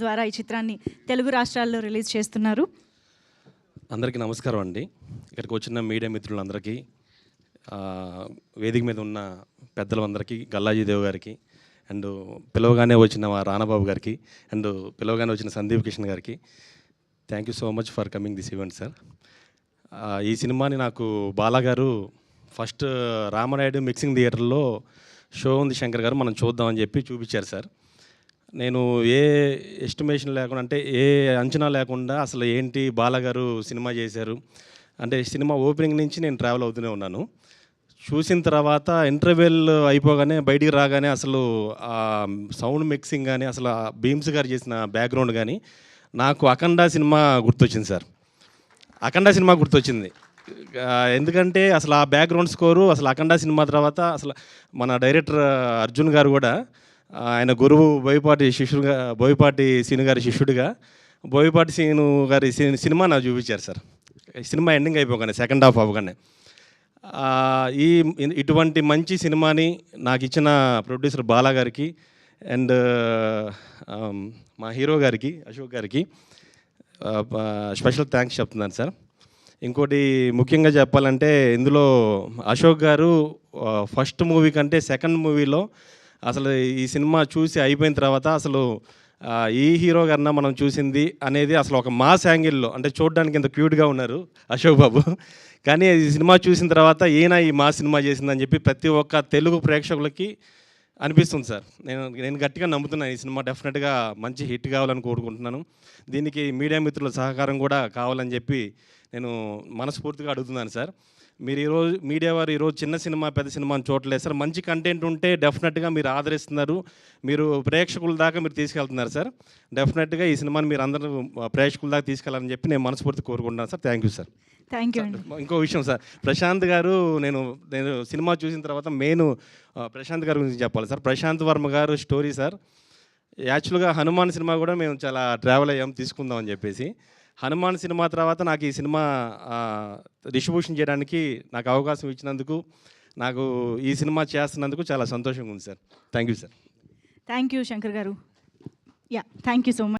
ద్వారా ఈ చిత్రాన్ని తెలుగు రాష్ట్రాల్లో రిలీజ్ చేస్తున్నారు. అందరికీ నమస్కారం అండి. ఇక్కడికి వచ్చిన మీడియా మిత్రులందరికీ, వేదిక మీద ఉన్న పెద్దలందరికీ, గల్లాజీదేవ్ గారికి, అండ్ పిలవగానే వచ్చిన రానాబాబు గారికి, అండ్ పిలవగానే వచ్చిన సందీప్ కిషన్ గారికి thank you so much for coming this event sir. ఈ సినిమాని నాకు బాలాగారు ఫస్ట్ రామనాయుడు మిక్సింగ్ థియేటర్లో షో ఉంది శంకర్ గారు, మనం చూద్దామని చెప్పి చూపించారు సార్. నేను ఏ ఎస్టిమేషన్ లేకుండా, అంటే ఏ అంచనా లేకుండా అసలు ఏంటి బాలాగారు సినిమా చేశారు అంటే, సినిమా ఓపెనింగ్ నుంచి నేను ట్రావెల్ అవుతూనే ఉన్నాను. చూసిన తర్వాత ఇంటర్వెల్ అయిపోగానే బయటికి రాగానే అసలు ఆ సౌండ్ మిక్సింగ్ కానీ, అసలు భీమ్స్ గారు చేసిన బ్యాక్గ్రౌండ్ కానీ నాకు అఖండ సినిమా గుర్తొచ్చింది సార్. అఖండ సినిమా గుర్తొచ్చింది. ఎందుకంటే అసలు ఆ బ్యాక్గ్రౌండ్ స్కోరు అసలు అఖండ సినిమా తర్వాత అసలు మన డైరెక్టర్ అర్జున్ గారు కూడా ఆయన గురువు బోయపాటి సీను గారి శిష్యుడిగా బోయపాటి సీను గారి సినిమా నాకు చూపించారు సార్. సినిమా ఎండింగ్ అయిపోగానే, సెకండ్ హాఫ్ అవ్వగానే ఇటువంటి మంచి సినిమాని నాకు ఇచ్చిన ప్రొడ్యూసర్ బాలా గారికి అండ్ మా హీరో గారికి అశోక్ గారికి స్పెషల్ థ్యాంక్స్ చెప్తున్నాను సార్. ఇంకోటి ముఖ్యంగా చెప్పాలంటే, ఇందులో అశోక్ గారు ఫస్ట్ మూవీ కంటే సెకండ్ మూవీలో అసలు ఈ సినిమా చూసి అయిపోయిన తర్వాత అసలు ఈ హీరో గారిన మనం చూసింది అనేది అసలు ఒక మాస్ యాంగిల్లో, అంటే చూడడానికి ఇంత క్యూట్గా ఉన్నారు అశోక్ బాబు, కానీ ఈ సినిమా చూసిన తర్వాత ఈయన ఈ మాస్ సినిమా చేసిందని చెప్పి ప్రతి ఒక్క తెలుగు ప్రేక్షకులకి అనిపిస్తుంది సార్. నేను గట్టిగా నమ్ముతున్నాను ఈ సినిమా డెఫినెట్గా మంచి హిట్ కావాలని కోరుకుంటున్నాను. దీనికి మీడియా మిత్రుల సహకారం కూడా కావాలని చెప్పి నేను మనస్ఫూర్తిగా అడుగుతున్నాను సార్. మీరు ఈరోజు మీడియా వారు ఈరోజు చిన్న సినిమా పెద్ద సినిమా అని చూడలేదు సార్. మంచి కంటెంట్ ఉంటే డెఫినెట్గా మీరు ఆదరిస్తున్నారు, మీరు ప్రేక్షకుల దాకా మీరు తీసుకెళ్తున్నారు సార్. డెఫినెట్గా ఈ సినిమాని మీరు అందరూ ప్రేక్షకుల దాకా తీసుకెళ్ళాలని చెప్పి నేను మనస్ఫూర్తి కోరుకుంటున్నాను sir. Thank you sir. Thank you. ఇంకో విషయం సార్, ప్రశాంత్ గారు, నేను సినిమా చూసిన తర్వాత మెయిన్ ప్రశాంత్ గారి గురించి చెప్పాలి సార్. ప్రశాంత్ వర్మ గారు స్టోరీ సార్, యాక్చువల్గా హనుమాన్ సినిమా కూడా మేము చాలా ట్రావెల్ అయ్యాం తీసుకుందాం అని చెప్పేసి. హనుమాన్ సినిమా తర్వాత నాకు ఈ సినిమా డిస్ట్రిబ్యూషన్ చేయడానికి నాకు అవకాశం ఇచ్చినందుకు, నాకు ఈ సినిమా చేస్తున్నందుకు చాలా సంతోషంగా ఉంది sir. Thank you sir. Thank you Shankar garu. Yeah, thank you so much.